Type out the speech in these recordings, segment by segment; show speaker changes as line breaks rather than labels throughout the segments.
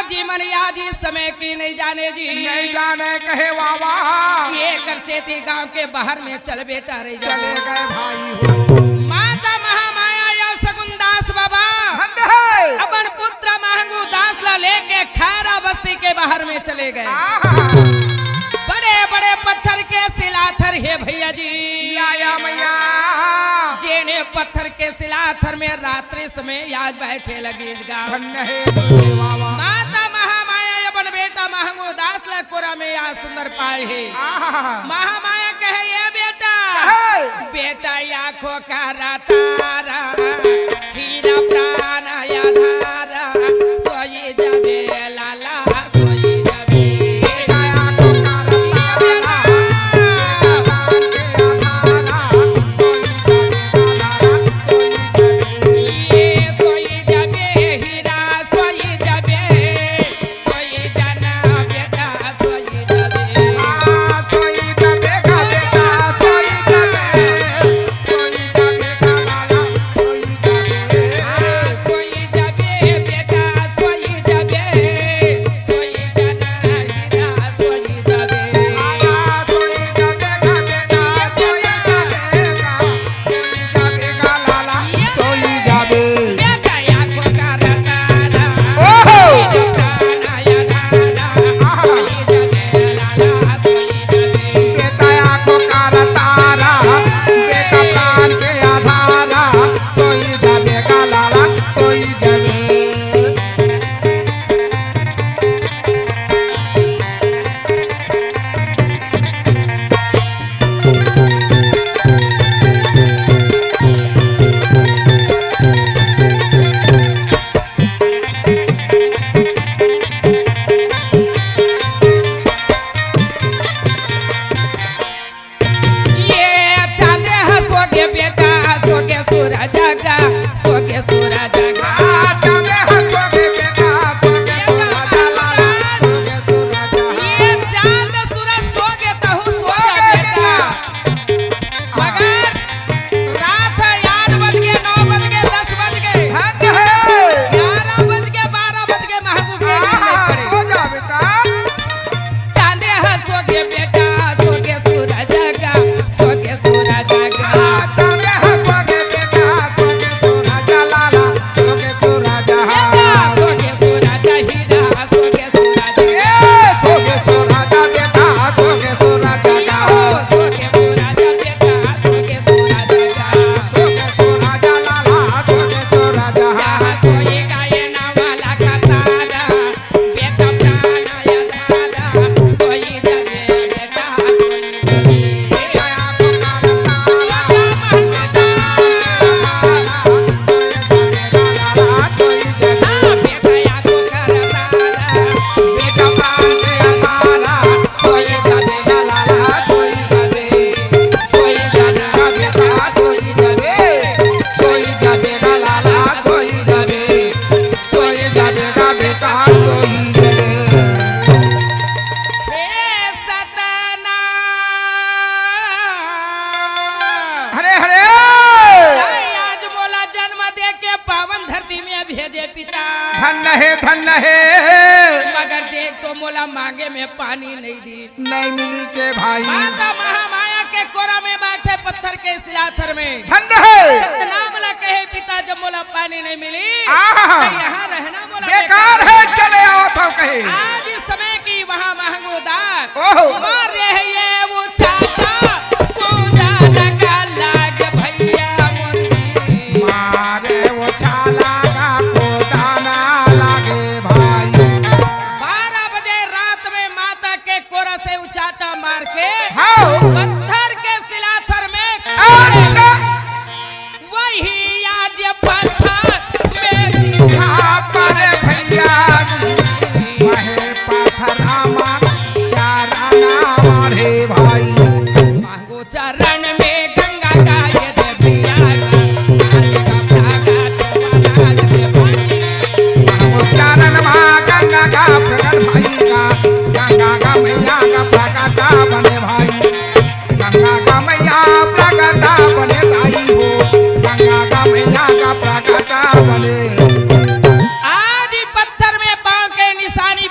जीवन आज इस समय की नहीं जाने जी,
नहीं जाने कहे बाबा।
ये कर सेती गांव के बाहर में चल बेटा रही
चले गए भाई हो।
माता महामाया या सगुन दास बाबा अपन पुत्र महंगू दास ला लेके खैरा बस्ती के बाहर में चले गए। बड़े बड़े पत्थर के शिलाथर है भैया जी,
आया मैया
जेने पत्थर के शिलाथर में रात्रि समय आज बैठे लगी इस गाँव। माता महामाया अपन बेटा महंगू दास ला कोरा में या सुंदर पाए है। महामाया कहे ये बेटा बेटा आँखों का तारा हीरा प्राण आधारा सोई जाबे लाला सोई जाबे।
धन है
मगर देख तो मोला मांगे में पानी नहीं दी,
नहीं मिली के भाई।
माता महामाया के कोरा में बैठे पत्थर के शिलाथर में
धन है
सतनाम ला कहे पिता जब मोला पानी नहीं मिली तो यहाँ रहना मोला
बेकार है, चले आओ तो कहे।
आज इस समय की वहाँ महंगो दाग मार रहे ये वो चाटा
मारे वो छाला का कोदाना लागे भाई।
12 बजे रात में माता के कोरा से उचाटा मार के पत्थर के शिलाथर में वही आज पत्थर में
पर भैया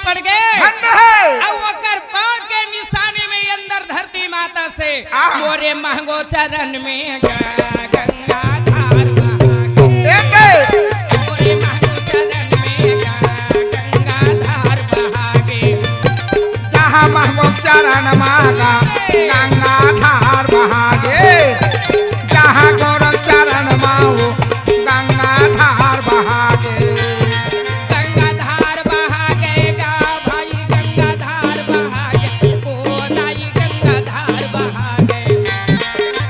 पड़ गए
धन्य है
अब ओकर पाँव के निशाने में अंदर धरती माता से
आहा।
मोरे महंगो चरण में गंगा धार बहा
एक
मोरे महंगो चरण में गंगा धार बहा
जहाँ महबूब चरण मागा गंगा धार बहागे जहाँ गौरव चरण माओ गंगा धार बहागे
गंगा धार बहा गएगा भाई गंगा धार बहा गे ओ नाई गंगा धार बहा गे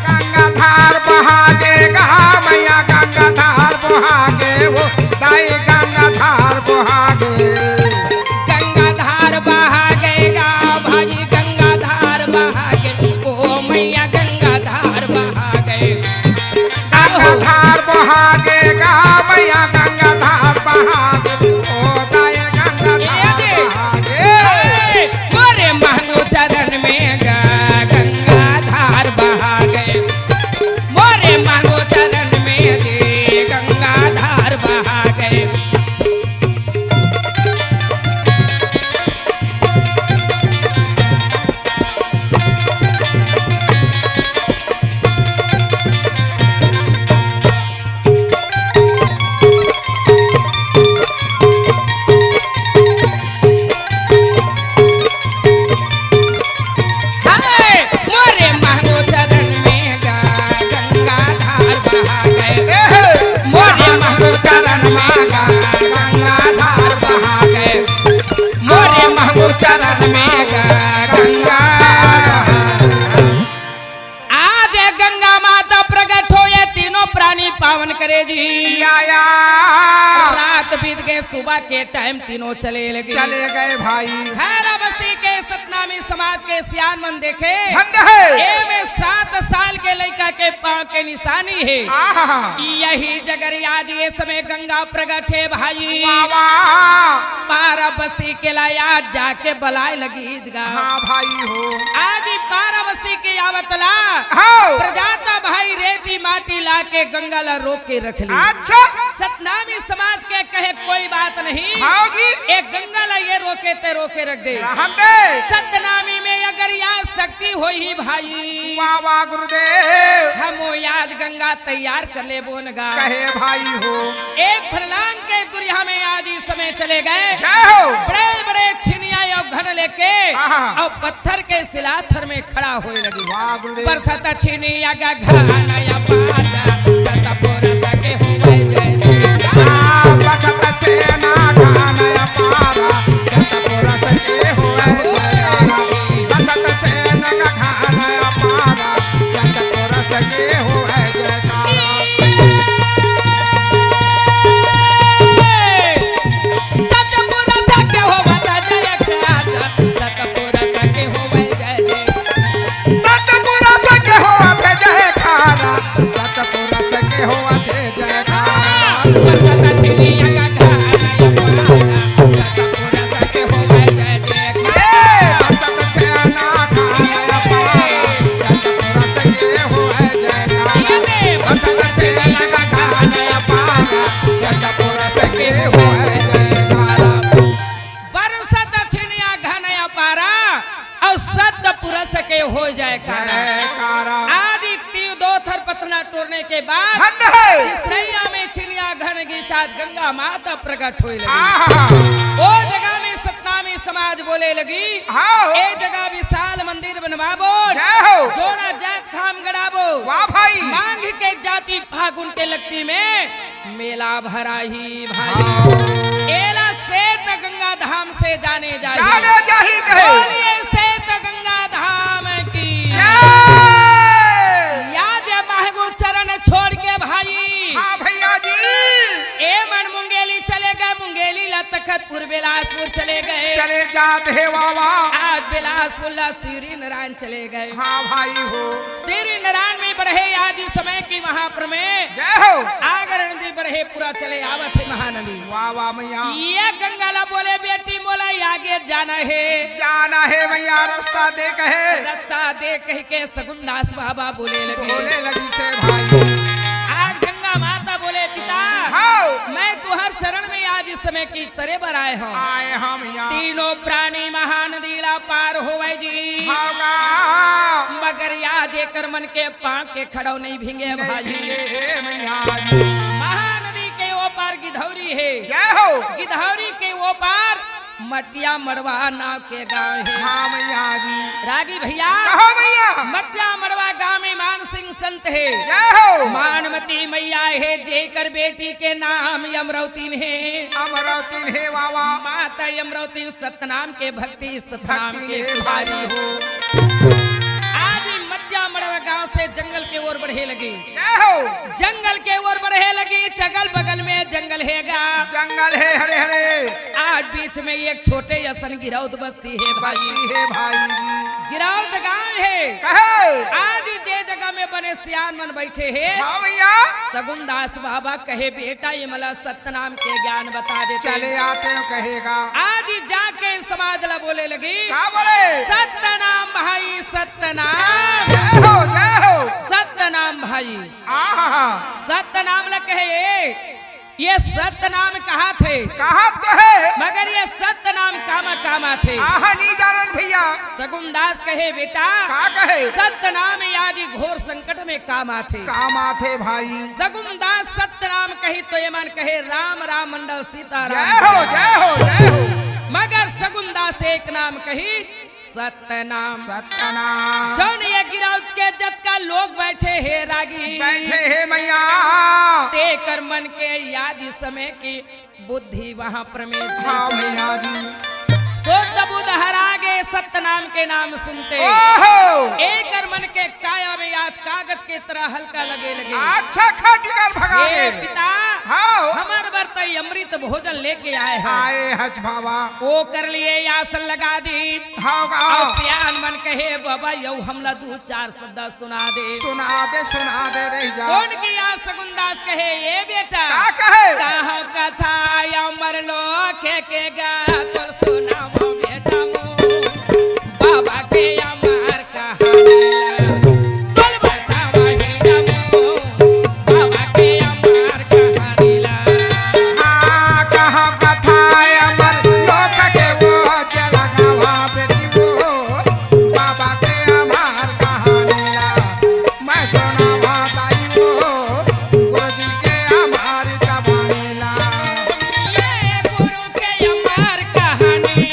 गंगा धार बहागेगा मैया गंगा धार बहागे वो दाई गंगा धार बहागे
गंगा धार बहा गएगा भाई गंगा धार बहा गे ओ मैया गंगा धार बहा गए
गंगा धार बहागेगा मैया गंगा धार बहागे ओ दाई गंगा धार बहागे
मोरे महंगो चरण में गंगा धार बहा गए मोरे महंगो चरण में गंगा धार बहा गए हाय मोरे महंगो चरण में गंगा धार बहा गए मोरे महंगो चरण में
गंगा धार बहागे
मोरे महंगो चरण में गंगा आज गंगा माता प्रकट हो ये तीनों प्राणी पावन करे जी
आया
रात बीत गए सुबह के टाइम तीनों चले लगे
चले गए भाई
खैर बस्ती के सतनामी समाज के सियान मन देखे
धन्य है
ए में 7 साल के लड़का के पांव के निशानी है
आहा
यही जगर आज ये समय गंगा प्रकट है भाई
बाबा
पारा बस्ती के लाया जाके बलाए लगी इसगा
हाँ भाई हो
आज ही पारा बस्ती के आवतला
हाँ
प्रजाता भाई रेती माटी ला के गंगा ला रोक के रख ली
अच्छा
सतनामी समाज के कहे कोई बात नहीं
हाँ जी
एक गंगा ला ये रोके ते रोके रख दे
रहम दे
सतनामी में अगर याद शक्ति हो ही भाई
बाबा गुरुदेव
हम आज गंगा तैयार कर ले बोनगा
कहे भाई हो
एक फरलांग के दुनिया में आज इस समय चले गए
जय हो
बड़े बड़े छिनिया और घन लेके
आहा।
और पत्थर के शिलाथर में खड़ा होए लगी
वाह गुरुदेव
पर सता छिनिया का घाना या पाजा सता पोरा सके हुए जय
बखत से ना खाना पारा सतपुरा सके हुए जयकारा बखत से ना खाना पारा सतपुरा सके हुए जयकारा
सतपुरा सके होवे जयकारा सतपुरा सके होवे जय जय
सतपुरा सके हुए जयकारा सतपुरा सके हुए जयकारा
पर सता छिनिया का घाना या पाजा सतपुरा सके होवे जय जय
बखत से ना खाना पारा सतपुरा सके हुए जयकारा बखत से ना खाना पारा सतपुरा सके हुए जयकारा
बरसत छिनिया घनया पारा और सत पुरस के हो जाए खाना
जयकारा
आज इतनी दो थर पतना तोड़ने के बाद
धन्य है
इस नैया में छिनिया घन की चाच गंगा माता प्रकट होए लगी
आहा
वो जगह में सतनामी समाज बोले लगी
हाँ
ए जगह विशाल मंदिर बनवाबो
जय हो
जोड़ा जात खाम गड़ाबो
वाह भाई
मांग के जाति फागुन के लगती में मेला भरा ही भाई एला से त गंगा धाम से जाने
जाने
जाइए
जाही कहे
बोलिए से त गंगा धाम की
जय
या जे महगू चरण छोड़ के भाई
हाँ भैया जी
ए मन मुंगेली चले गए मुंगेली ला तखतपुर बिलासपुर चले गए
चले जाते है बाबा
आज बिलासपुर ला श्री नारायण चले गए
हाँ भाई हो
श्री नारायण में बढ़े आज इस समय की महाप्र में
जय हो
आगर नदी बढ़े पूरा चले आवत है महानदी
वाह वाह मैया
ये गंगाला बोले बेटी मोला आगे जाना है
जाना है मैया रास्ता दे कहे
रास्ता दे कह के सगुनदास बाबा बोले लगे
बोले लगी से भाई
आज गंगा माता बोले पिता
हाँ
मैं तुहर चरण में आज आज इस समय की तरह बर आए हम
आए हम यहाँ
तीनों प्राणी महानदीला पार होवे जी
होगा
मगर आज एकर मन के पाँव के खड़ो नहीं भींगे भाई
हे मैया जी
महानदी के वो पार गिधौरी है
जय हो
गिधौरी के वो पार मटिया मड़वा नाव के गांव है
हाँ मैया जी
रागी भैया
कहो मैया
मटिया मड़वा गांव में मान सिंह संत है
जय हो
मानमती मैया है जेकर बेटी के नाम यमरौतीन है
अमरौती हे बाबा
माता यमरौतीन सतनाम के भक्ति सतनाम
भक्ति
के
हे
पुजारी
भाई
हो आज मटिया मड़वा गांव से जंगल के ओर बढ़े लगी
जय हो
जंगल के ओर बढ़े लगी चगल बगल में जंगल हैगा
जंगल है हरे हरे
आज बीच में एक छोटे यसन गिरौत बस्ती है भाई
बस्ती है भाई जी
गिरौत गांव है
कहे
आज जे जगह में बने सियान मन बैठे हैं
हाँ भैया
सगुन दास बाबा कहे बेटा ये मला सत्यनाम के ज्ञान बता देते
चले आते हो कहेगा
आज ही जाके समाज ला बोले लगी
क्या बोले
सत्यनाम भाई सत्यनाम
जय हो
सत्यनाम भाई
आहा
सत्यनाम ला कहे ये सत्यनाम कहा थे
कहा तो है
मगर ये सत्यनाम कामा कामा थे
आहा नहीं जानन भैया
सगुन दास कहे बेटा
का कहे
सत्यनाम आज ही घोर संकट में काम आथे
काम आते भाई
सगुन दास सत्यनाम कही तो ये मन कहे राम राम मंडल सीता
जय
राम
हो जय हो जय हो
मगर सगुन दास एक नाम कही सत्यनाम
सत्यनाम
जौन ये गिरौत के जत का लोग बैठे है रागी
बैठे है मैया
ते कर मन के याद इस समय की बुद्धि वहाँ प्रमेश
हाँ मैया जी
सोच बुध हरागे सत्यनाम के नाम सुनते
ओहो
एक कर मन के काया में आज कागज के तरह हल्का लगे लगे
अच्छा खट कर भगा
ये
दे
पिता
हाँ
हमार बर्त अमृत भोजन लेके आए हैं
आए हज बाबा
वो कर लिए आसन लगा दी
हाँ
और सियान मन कहे बाबा यौ हमला दो चार शब्द सुना दे
सुना दे रह जा
कौन की आज सगुनदास कहे ये बेटा
का कहे
कहा कथा अमर लोक के गा तो सुना बेटा मो बाबा के अमर कहानी तोल बता महिला मो बाबा के अमर कहानी ला
हाँ कहा कथा अमर लोक के वो चला गवा बेटी वो बाबा के अमर कहानी ला मैं सुना बताई वो गुरुजी के अमर कहानी ला
ये गुरु के अमर कहानी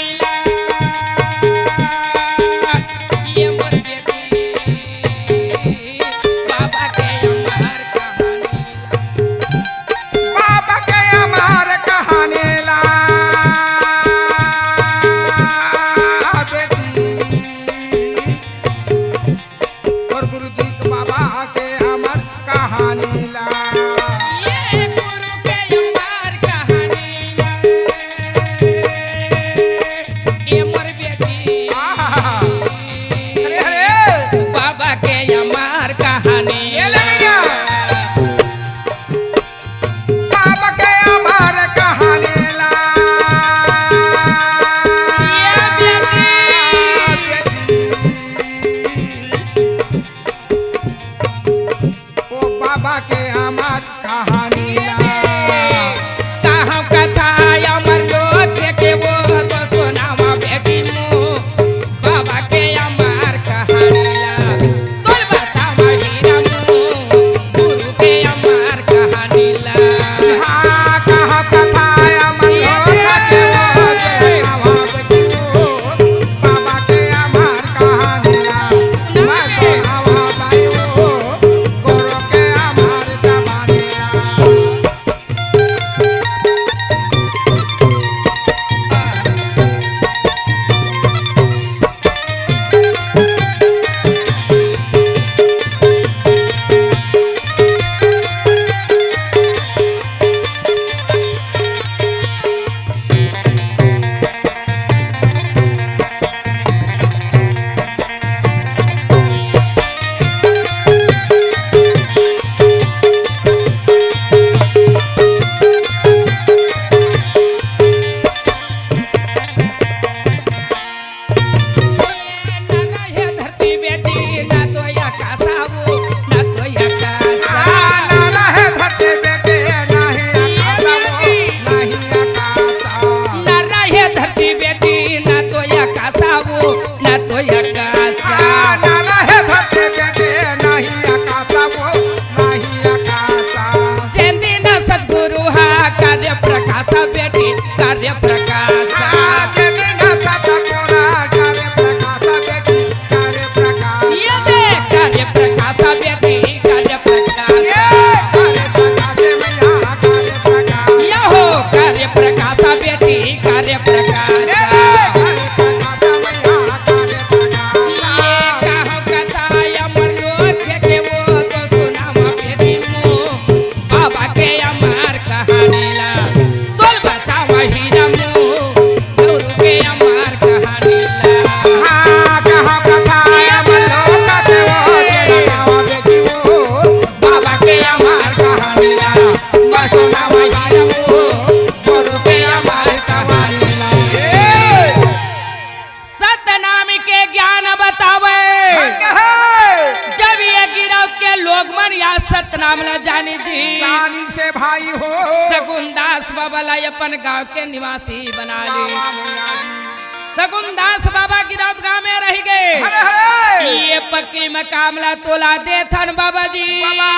सतनाम ला जानी जी
जानी से भाई हो
सगुनदास बाबा ला अपन गांव के निवासी बना ले
बाबा मैया जी
सगुनदास बाबा गिरौत गांव में रह गए
हरे हरे
ये पक्की मकाम ला तोला दे थन बाबा जी
बाबा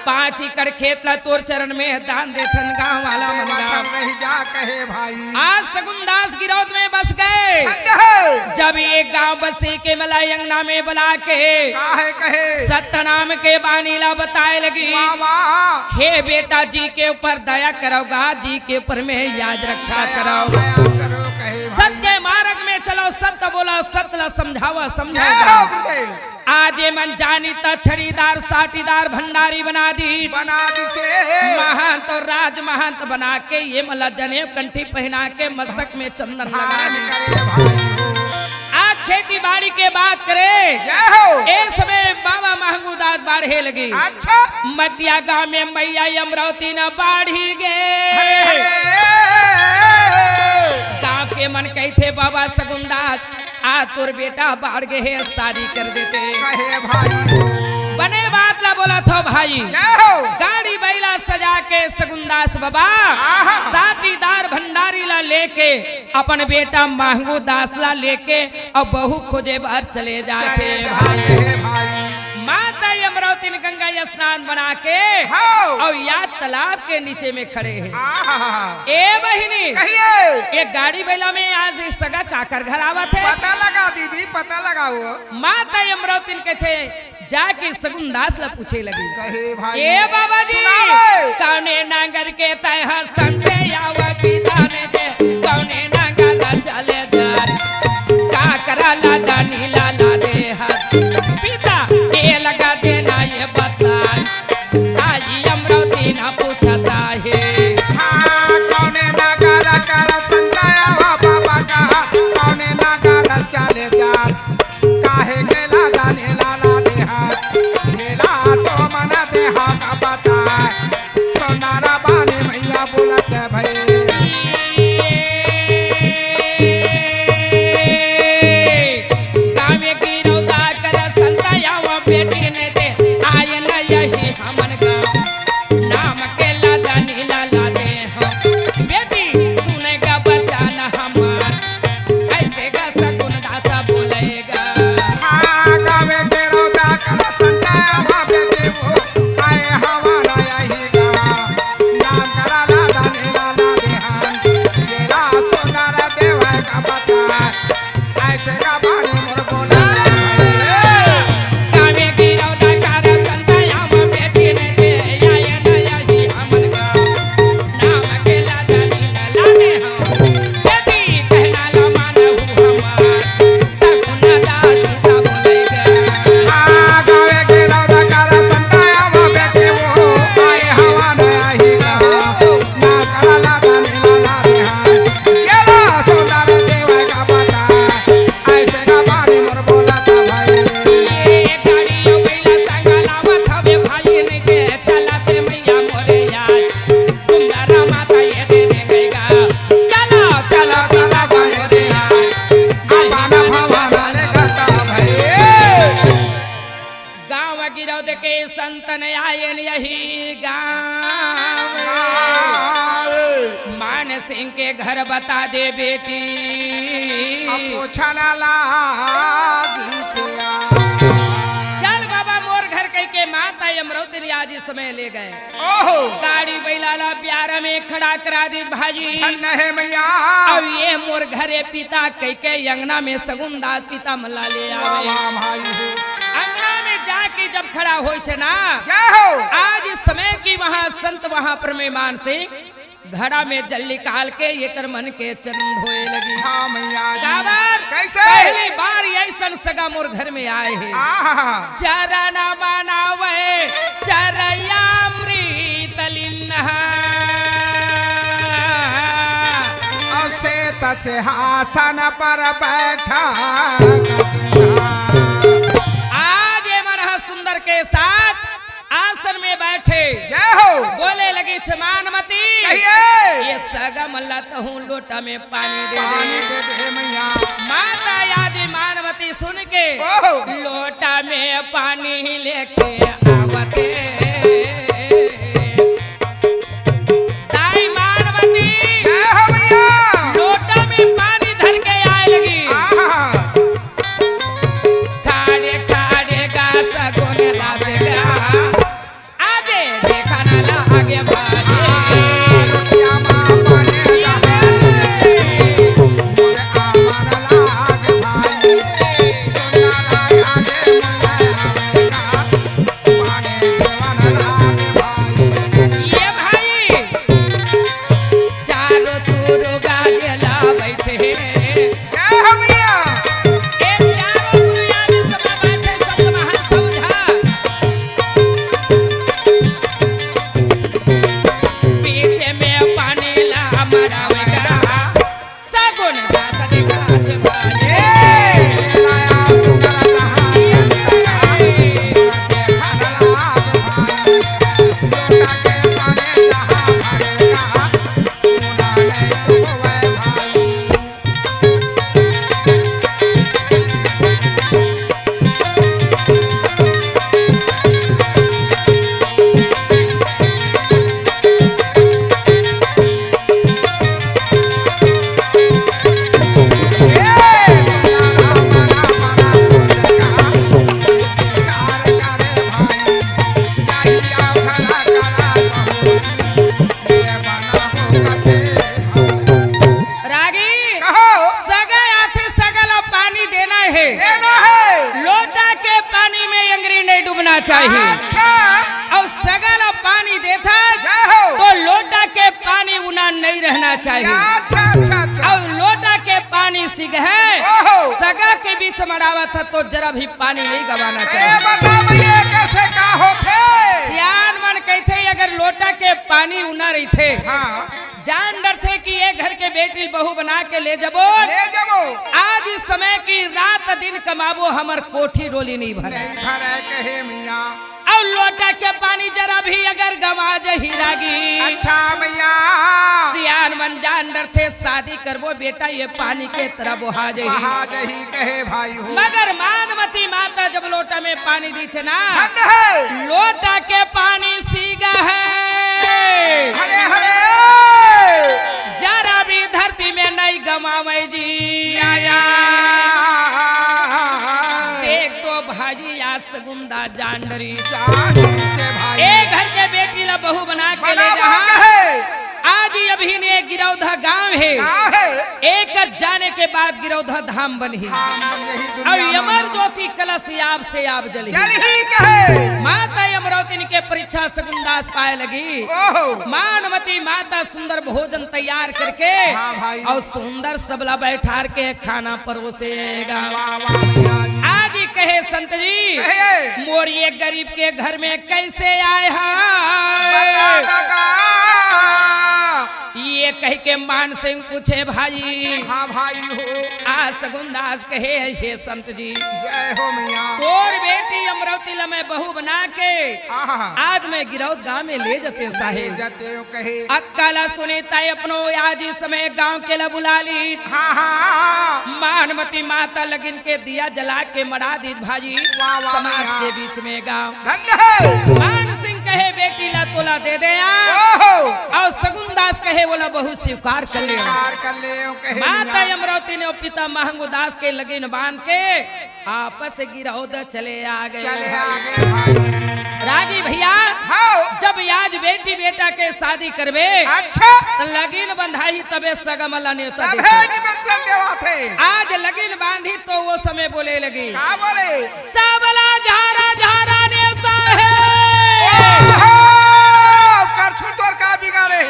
5 एकड़ खेत ला तोर चरण में दान दे थन गांव वाला मन गांव
नहीं जा कहे भाई
आज सगुनदास गिरौत में बस गए
अंधे
जब एक गांव बसे के मलाई अंगना में बुला के
काहे कहे
सतनाम के बानी ला बताए लगी
बाबा
हे बेटा जी के ऊपर दया करोगा जी के ऊपर में याद रक्षा करो
दया करो कहे भाई
सत्य मार्ग में चलो सत्य बोला सत्य ला समझावा
जय
समझाओ
हो गुरुदेव
आज ये मन जानी त छड़ीदार साटीदार भंडारी बना दी
बना दी से
महंत और राज महंत बना के ये मला जनेऊ कंठी पहना के मस्तक में चंदन लगा
हाथ
दी
करे भाई हो
आज खेती बाड़ी के बात करे
जय हो
इस समय बाबा महंगूदास बाढ़े लगी
अच्छा
मटिया गांव में मैया अमरावती न बाढ़ी
हरे
गए
हरे
गांव के मन कही थे बाबा सगुनदास आ तोर बेटा बाढ़ गए है शादी कर देते
कहे भाई
बने बात ला बोला था भाई
जय हो
गाड़ी बैला सजा के सगुनदास बाबा
आहा।
साथीदार भंडारी ला लेके अपन बेटा महंगू दास ला लेके और बहू खोजे बाहर चले जाते
चले
भाई
जाते भाई
माता अमरावती ने गंगा स्नान बना के
हो
और याद तालाब के नीचे में खड़े हैं
आहा
ए बहिनी
कहिए
एक गाड़ी बैला में आज इस सगा काकर घर आवत है
पता लगा दीदी पता लगाओ
माता अमरावती ने कहते जाके सगुनदास ला पूछे लगी
कहे भाई
ए बाबा जी
सुनावे।
कौने नांगर के तह संते आवा पिता ने दे कौने नांगा ला चले जा का करा ला दानी ला ला दे हाथ पिता के लगा देना ये बता आई अमरावती ना पूछता है
हाँ कौने नगारा कर संताया हुआ बाबा का कौने नगारा चले जा काहे के लादा ने लाला दे हाथ नीला तो मना दे हाथ का बता तो नारा बाने मैया बोलते भाई
गावे की रौदा कर संताया वो बेटी ने दे आय न यही हमन गाँव नाम के लादा नीला ला दे हम बेटी सुनेगा बचाना हमार ऐसे गा सगुनदास बोलेगा
हाँ गावे के रौदा कर संताया हुआ बेटे वो आए हमारा यही गाँव नाम करा लादा ने लाला दे हाथ ये रात तो नारा देवा का बता ऐसे का बाने मोर बोला
गावे की रौदा कर संताया वो बेटी ने दे आय न यही हमन गाँव नाम के लादा नीला ला दे हम बेटी कहना ला माना हमार सगुनदास सीता बोलेगा
हाँ गावे के रौदा कर संताया वो बेटे वो आए हवा नया ही गाँव ना करा लादा ने लाला दे हाथ ये ला सोदार देवा का बता ऐसे का बाने मोर बोला था भाई
ये गाड़ियों बैला संगलावत हवे भाई ने के चलाते मैया मोरे यार सुंदर माता ये दे देगा चलो
चला चला गाए रे आवाना भवाना ले गता भाई
गांव गिरौद के संतन आयन यही गांव मान सिंह के घर बता दे बेटी
पूछना लागी से
चल बाबा मोर घर कह के माता अमरावती ने आज इस समय ले गए
ओहो
गाड़ी बैलाला प्यारा में खड़ा करा दी भाजी
धन्य है मैया
अब ये मोर घरे पिता कह के अंगना में सगुनदास पिता मल्ला ले आवे
वाह भाई हो
अंगना में जाके जब खड़ा होय छे ना
क्या हो
आज इस समय की वहाँ संत वहाँ पर मेहमान से घड़ा में जल निकाल के ये कर मन के चरण धोए लगी
हाँ मैया जी
काबर
कैसे
पहली बार ऐसन सगा मोर घर में आए हैं
आहा
चरण मनावे चरयामृत लिन्हा
से सिंहासन पर बैठा
आज ये मन सुंदर के साथ आज आसन में बैठे
जय हो
बोले लगी मानमती
कहिए
ये सगा मल्ला तहूँ लोटा में पानी
पानी
दे
दे मैया
माता आज मानवती सुन के
ओहो
लोटा में पानी लेके आवते ताई मानवती
जय हो मैया
लोटा में पानी धर के आए लगी खाड़े खाड़े गा सगोने गासे गा आगे देखा ना लागे भागे
लुटिया माँ पाने जाने मोरे आमर लाग भाई सुना राया दे मैया पाने देवन लाग भाई
ये भाई चारों सुरु गाजेला बैठे
जय हो मैया
ए चारों गुरु याद सब बैठे सब महान समझा पीछे में पानी ला मरावेगा सगुन दास देखा के भाई
लाया सुंदर जहां देखा लाग भाई लोटा के पाने जहां भरेगा मुना नहीं तो वै भाई
रागी सगा आथे सगल पानी देना है लोटा के पानी में अंगरी नहीं डूबना चाहिए और सगल पानी देता तो लोटा के पानी उना नहीं रहना चाहिए और लोटा के पानी सिग है सगा के बीच मरावा था तो जरा भी पानी नहीं गवाना चाहिए सियान मन कहते अगर लोटा के पानी उना रही थे जान डर थे कि ये घर के बेटी बहू बना के ले जबो आज इस समय की रात दिन कमाबो हमर कोठी रोली नहीं भरे और लोटा के पानी जरा भी अगर गवा जही रागी
अच्छा मैया
सियान मन जान डर थे शादी करबो बेटा ये पानी के तरह बुहा जही
महादही कहे भाई हो
मगर मानवती माता जब लोटा में पानी दी छे ना
धन्य है
लोटा के पानी सीगा है
हरे हरे
जरा भी धरती में नहीं गमावे जी
या
एक तो भाजी या सगुंदा जानडरी
जान से भाई
ए घर के बेटी ला बहू बना के ले
बनावा
जा
कहे
आज ही अभी ने गिरौधा गांव है
गाँव है
एक जाने के बाद गिरौधा धाम बनी
हम बन यही
और
दुनिया
यमर
मानो।
ज्योति कलश याब से याब जली
चल ही कहे
माता यमरावती के परीक्षा सगुंदास पाए लगी
ओहो
मानवती माता सुंदर भोजन तैयार करके
हाँ भाई।
और सुंदर सबला बैठार के खाना परोसेगा
वाह वाह मैया जी
आज ही कहे संत जी
कहे
मोर ये गरीब के घर में कैसे आए
बता
हैं
दगा
ये कह के मान सिंह पूछे भाई
हाँ भाई हो
आज सगुंदास कहे हे संत जी
जय हो मैया
तोर बेटी अमरावती ला मैं बहू बना के
आहा
आज मैं गिरौद गांव में ले जाते हूँ
कहे
साहेब
जाते हो कहे
अक्काला सुनीता अपनो आज इस समय गांव के ला बुला ली
हाँ हाँ
मानवती माता लगिन के दिया जला के मरा दी भाजी
वाह, वाह,
समाज
वाह।
के बीच में गांव
धन्य है
मान सिंह कहे बेटी ला तोला दे दे
ओहो
और सगुनदास कहे बोला बहु स्वीकार कर ले
कार कर ले कहे
माता
मैया।
अमरावती ने पिता महंगोदास के लगिन बांध के आपस गिरौद चले आ
चले
गए
आगे भाई
रागी भैया
हाँ
जब आज बेटी बेटा के शादी करबे
अच्छा
तो लगीन बंधाई तबे सगमला नेता
तब
देखे।
है निमंत्रण देवा थे
आज लगीन बांधी तो वो समय बोले लगी
क्या बोले
सबला झारा झारा नेता है
ओहो करछुल तोर का बिगाड़े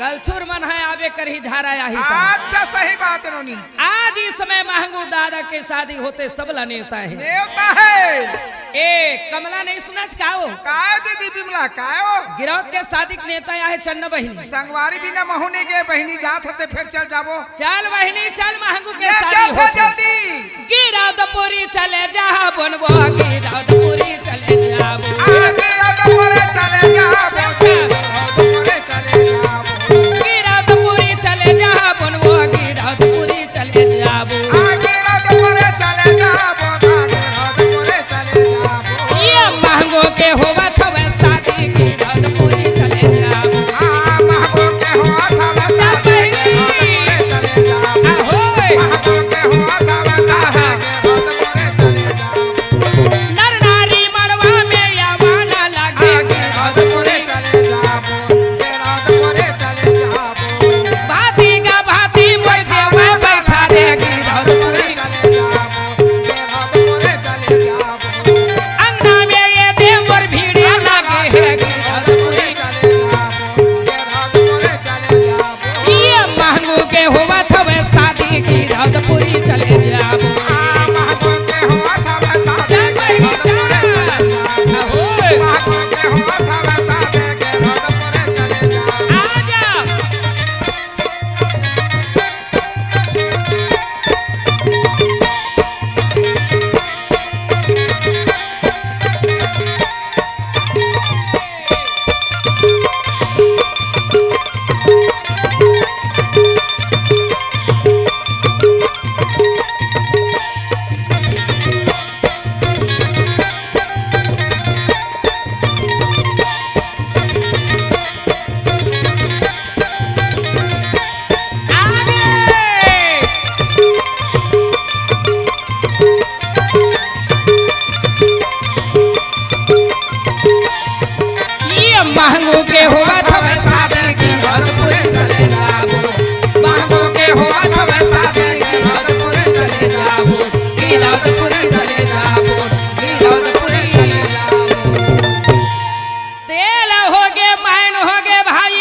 कलछुर मन है आबे कर ही झारा आही था।
अच्छा सही बात रोनी
आज इस समय महंगू दादा के शादी होते सबला नेता है
देवता है
ए कमला नहीं सुना काओ
काय दीदी बिमला काय हो
गिरौद के शादी के नेता है चन्ना बहिनी
संगवारी बिना महुने के बहनी जात होते फिर चल जाबो
चल बहिनी चल महंगू के
ले
शादी
चल फिर
होते
जल्दी
गिरौदपुरी चले जा बनबो गिरौदपुरी चले जाबो
आगे गिरधपुरी चले जाबो गिरधपुरी चले जाबो
गिरधपुरी चले जाबो वो गिरधपुरी चले जाबो
गिरधपुरी चले जाबो गिरधपुरी चले जाबो
ये महंगो के होवा थवे शादी गिरधपुरी चले जाबो
महंगो के होवा थवे शादी गिरधपुरी चले जाबो
ahoy
महंगो के होवा थवे शादी गिरधपुरी चले जाबो
नर नारी मड़वा में यावाना लागे
गिरधपुरी चले जाबो गिरधपुरी चले जाबो
भाती का भाती मोर देवा बैठा रे गिरधपुरी
चले जाबो गिरधपुरी चले जाबो
अंगना में ये देवर भीड़ लागे है गिरधपुरी
चले जाबो गिरधपुरी चले जाबो
ये महंगो के होवा थवे शादी गिरधपुरी चले जाबो
महंगो के होवा थवे शादी गिरधपुरी चले जाबो
ahoy
महंगो के होवा थवे शादी गिरधपुरी चले जाबो
आजा आगे ये महंगो के होवा थवे शादी गिरधपुरी चले जाबो महंगो के होवा थवे शादी गिरधपुरी चले जाबो गिरधपुरी चले जाबो गिरधपुरी चले जाबो तेल होगे मैन होगे भाई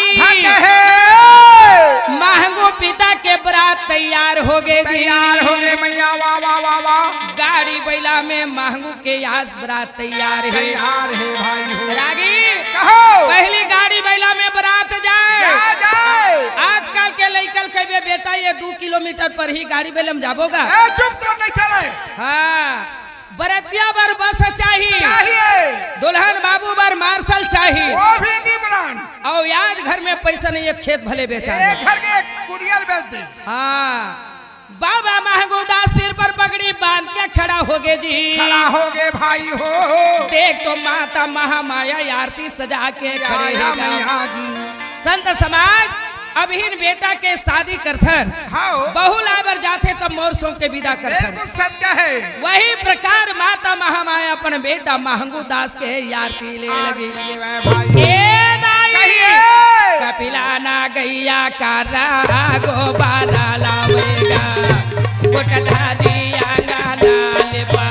महंगो पिता के बरात तैयार होगे जी
तैयार हो गए मैया वाह वाह वाह वाह
गाड़ी बैला में महंगो के आज बरात तैयार है
तैयार है भाई हो
रागी
कहो
पहली गाड़ी बैला में बरात जाए
जा जाए
आजकल के लइकल कहे बेटा ये 2 किलोमीटर पर ही गाड़ी बैला में जाबोगा
ए चुप तो नहीं चले
हाँ बरतिया बर बस चाहिए
चाहिए
दुल्हन बाबू बर मार्शल चाहिए
वो भी निमरान
और याद घर में पैसा नहीं है खेत भले बेचा है।
एक घर के कुरियर बेच दे
हाँ बाबा महंगोदास सिर पर पगड़ी बांध के खड़ा हो गए जी
खड़ा हो गए भाई हो
देख तो माता महामाया आरती सजा के खड़े
आया
हैं।
मैया जी
संत समाज अभिन बेटा के शादी करथन
हाँ
बहु लाबर जाते तब मोर सो के विदा करथन
बिल्कुल सत्य है
वही प्रकार माता महामाया अपन बेटा महंगू दास के आरती ले लगी
ये वह भाई
ए दाई
कहिए
कपिलाना गैया का गोबारा लावेगा गोटधारी आंगना लेपा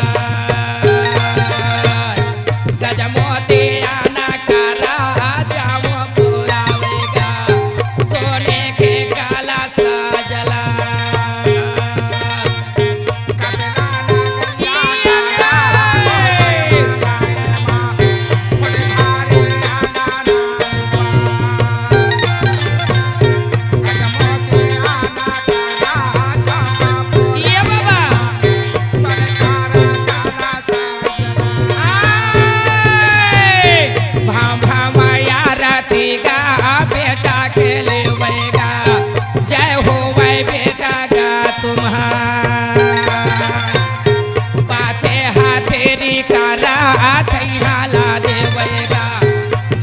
गजमोती आना का जामो पुरावेगा सोने के काला साजला ये बाबा भाम भामाया राती गा बेटा के लेवेगा जय हो वै बेटा गा तुम्हारा पाछे हाथेरी कारा छैहाला देवेगा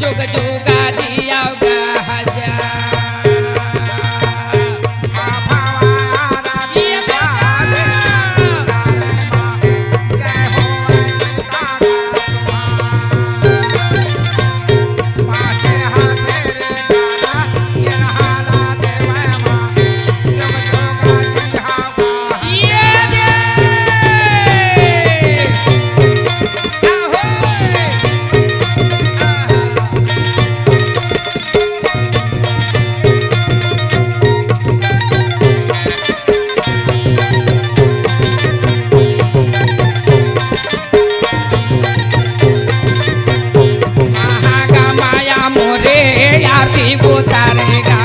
जुग जुगा जियागा हजार ये ये दे महागा माया मोरे आरती उतारेगा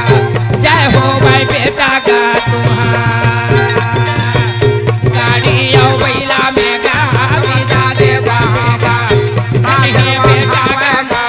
जय हो भाई बेटा का तुम्हारा गाड़ी और बैला में गा विदा देगा बेटा का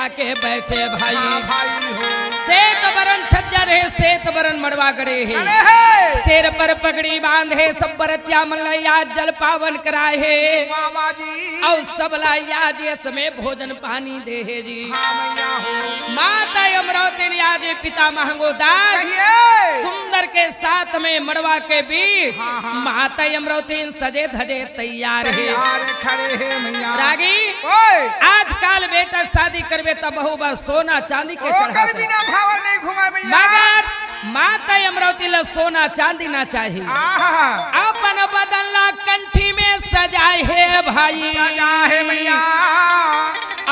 जाके बैठे भाई।
हाँ भाई हो
श्वेत वरण छज्जा रहे, श्वेत वरण मड़वा गड़े है।
अरे है
सिर पर पगड़ी बांधे, सब बरतिया मलैया जल पावन कराए है।
बाबा जी
और सब लाया जी समय भोजन पानी दे है जी।
हाँ मैया हो
माता अमरावती ने आज पिता महंगो दास
कहिए
सुंदर के साथ में मड़वा के बीच
हाँ, हाँ।
माता अमरावती सजे धजे तैयार है।
तैयार खड़े है मैया
रागी
ओए
आजकल बेटा शादी करबे तब बहु बस सोना चांदी के
ओ
चढ़ा
कर बिना भावर नहीं घुमा मैया
मगर माता अमरावती ला सोना चांदी ना चाहिए।
आहा
अपन बदला कंठी में सजाए है भाई।
सजा है मैया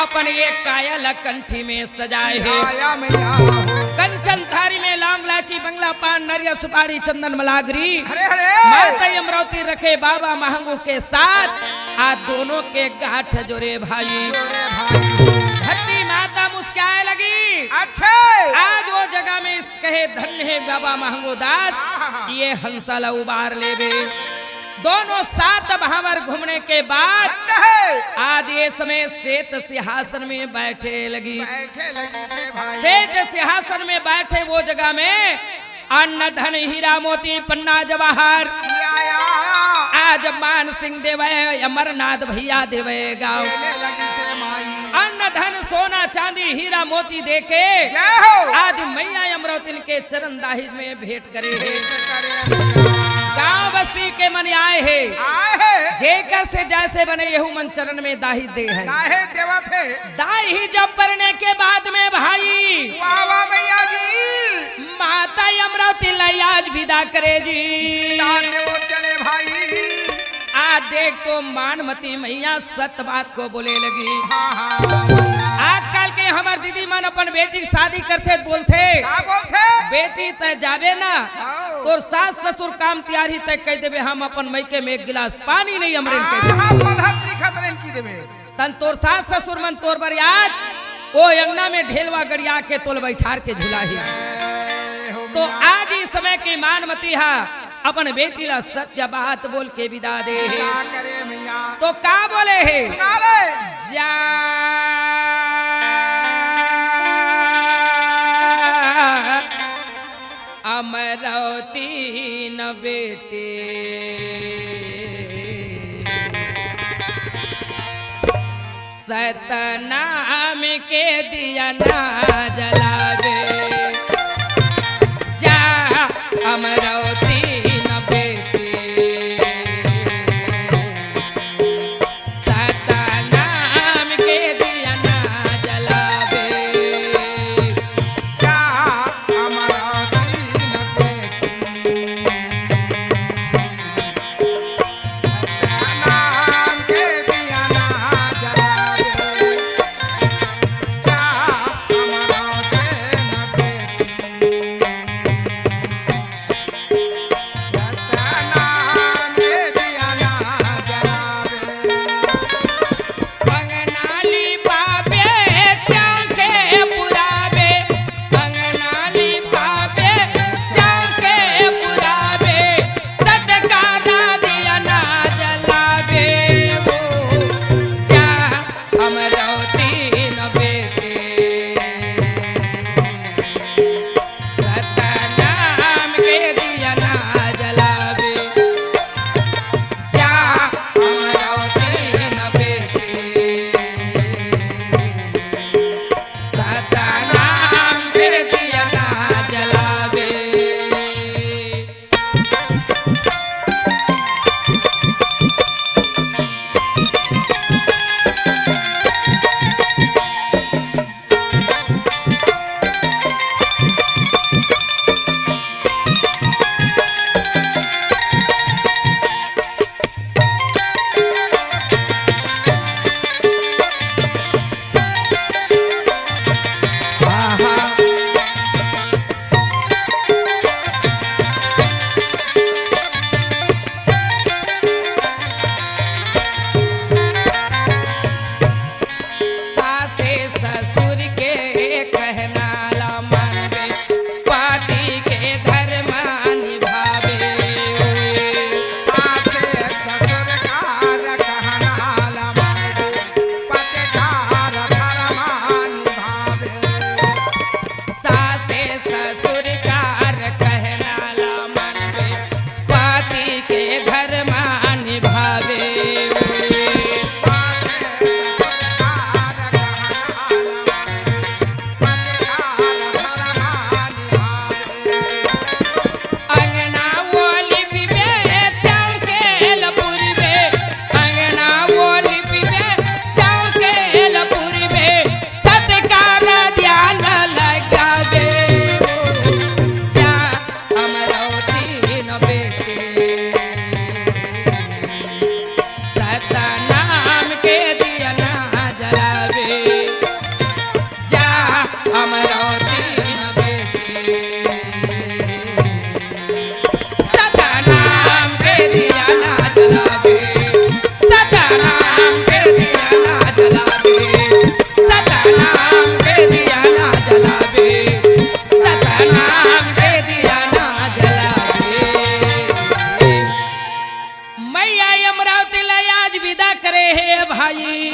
अपन एक कायल कंठी में सजाए है।
आया मैया
कंचन थारी में लौंग लाची बंगला पान नरिया सुपारी चंदन मलागरी
हरे हरे
माता अमरावती रखे बाबा महंगू के साथ आज दोनों के गांठ जोड़े भाई।
जोरे भाई
धरती माता मुस्काए लगी।
अच्छे
आज वो जगह में इस कहे धन्य है बाबा महंगो दास
आहा।
ये हंसाला उबार लेवे। दोनों सात भावर घूमने के बाद
ठंड है
आज ये समय श्वेत सिंहासन में बैठे लगी।
बैठे लगी थे भाई
श्वेत सिंहासन में बैठे वो जगह में अन्न धन हीरा मोती पन्ना जवाहर
आया
आज मान सिंह देवे अमरनाथ भैया देवे गाँव
देने लगी से माई
अन्न धन सोना चांदी हीरा मोती देके
जय हो
आज मैया अमरावती के चरण दाहिज में भेंट करे है।
भेंट करे मैया
गाँव बसी के मन आए है
आए है
जेकर से जैसे बने यहू मन चरण में दाही दे है।
काहे देवा थे
दाही जब पड़ने के बाद में भाई
वाह वाह मैया जी
माता अमरावती आज विदा करे जी।
ताके वो चले भाई
आज देख तो मानमती मैया सत्य बात को बोले लगी।
हाँ हाँ
आजकल के हमार दीदी मन अपन बेटी की शादी करते बोलते
क्या बोलते
बेटी तय जाबे ना
आओ।
तोर सास ससुर काम तैयारी तय कह देवे हम अपन मैके में एक गिलास पानी नहीं अमरेन कह देवे।
हाँ पढ़त लिखत रहन की देवे
तन तोर सास ससुर मन तोर बर आज ओ अंगना में ढेलवा गड़िया के तोल बैठार के झुलाही। तो आज इस समय की मानमती है अपन बेटी ला सत्य बात बोल के विदा दे है।
क्या करे मैया
तो का बोले है
सुना ले
जा अमरावती न बेटे सतनाम के दिया ना जलावे जा अमरावती न बेटे सतनाम के दिया ना जलावे
क्या हमारा दीन बेटी नाम के दिया ना जलावे क्या हमारा दीन बेटी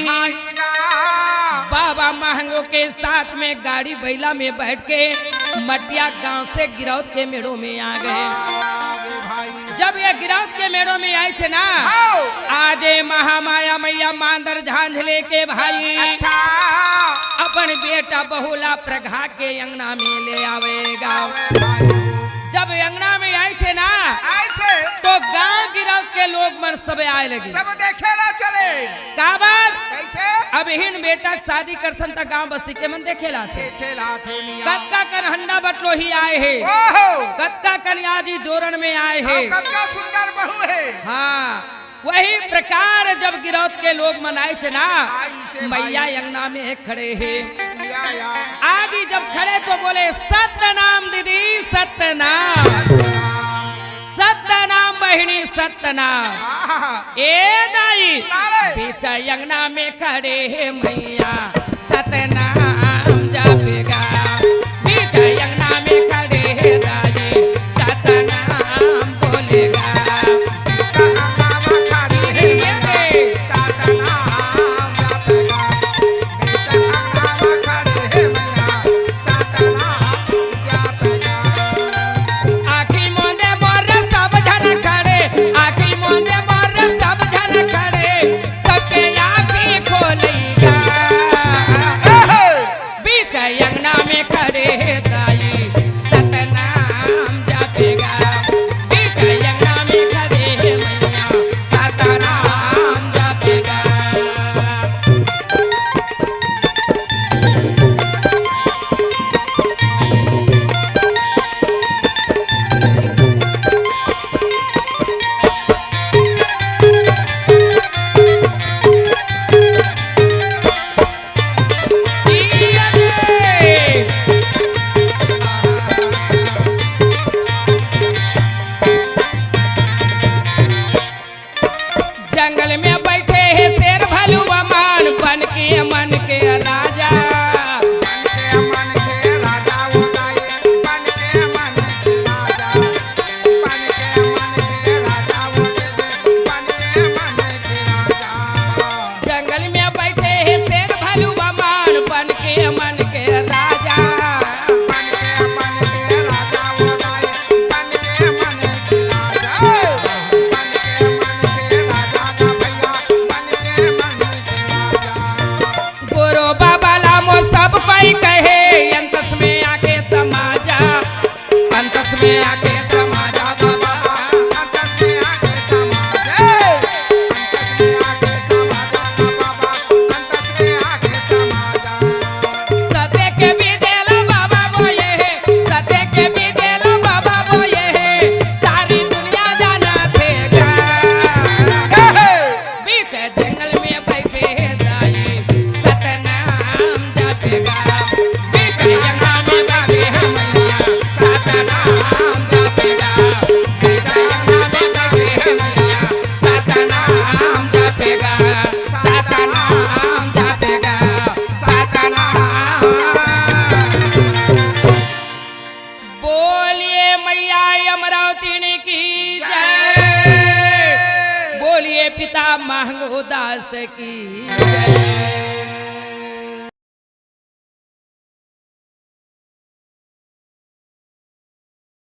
आईगा
बाबा महंगो के साथ में गाड़ी बैला में बैठ के मटिया गांव से गिरौत के मेड़ों में आ गए।
आगे भाई
जब ये गिरौत के मेड़ों में आए थे ना,
आओ
आज ये महामाया मैया मांदर झांझले के भाई
अच्छा
अपन बेटा बहुला प्रघा के अंगना में ले आवेगा।
आवे भाई
जब अंगना में आए थे ना,
ऐसे
तो गांव गिरौत के लोग मन सब आए लगे।
सब देखे ना चले
काबर
कैसे
अब हिन बेटा के शादी करथन त गांव बस्ती के मन देखेला थे।
देखेला थे मियां
कतका कन हन्ना बटलो ही आए है,
ओहो
कतका कन्याजी जोरन में आए है।
कतका सुंदर बहू है
हाँ वही प्रकार जब गिरौत के लोग मनाए थे ना,
आई से
मैया अंगना में खड़े हैं।
या
आज ही जब खड़े तो बोले सत्यनाम दीदी सत्यनाम, सत्यनाम बहिनी सत्यनाम। ए दाई बीच अंगना में खड़े है मैया सत्यनाम जपेगा। बीच अंगना में खड़े है दाई सत्यनाम बोलेगा। आखी मोंदे मोर सब जन खड़े, आखी मोंदे मोर सब जन खड़े, सबके आँखी खोलेगा। बीच अंगना में खड़े दाई सतनाम जपेगा। बीच अंगना में खड़े मैया सतनाम जपेगा। जंगल में बैठे है शेर भलुआ मान बन के मन के राजा। जंगल में बैठे है शेर भलुआ मान बन के मन के राजा। गोरो बाबा लामो सब कोई कहे अंतस में आके समाजा, अंतस में आके समाजा बाबा। सत्य के भी देला बाबा बोए है, सत्य के भी देला बाबा बोए है, सारी दुनिया जाना थेगा। बीच जंगल में बैठे दाई सतनाम जपेगा। बीच अंगना में बैठे मैया सतनाम जपेगा। बीच अंगना में बैठे मैया सतनाम जपेगा। सतनाम जपेगा सतनाम। बोलिए मैया अमरावती की जय। बोलिए पिता महंगो दास की जय।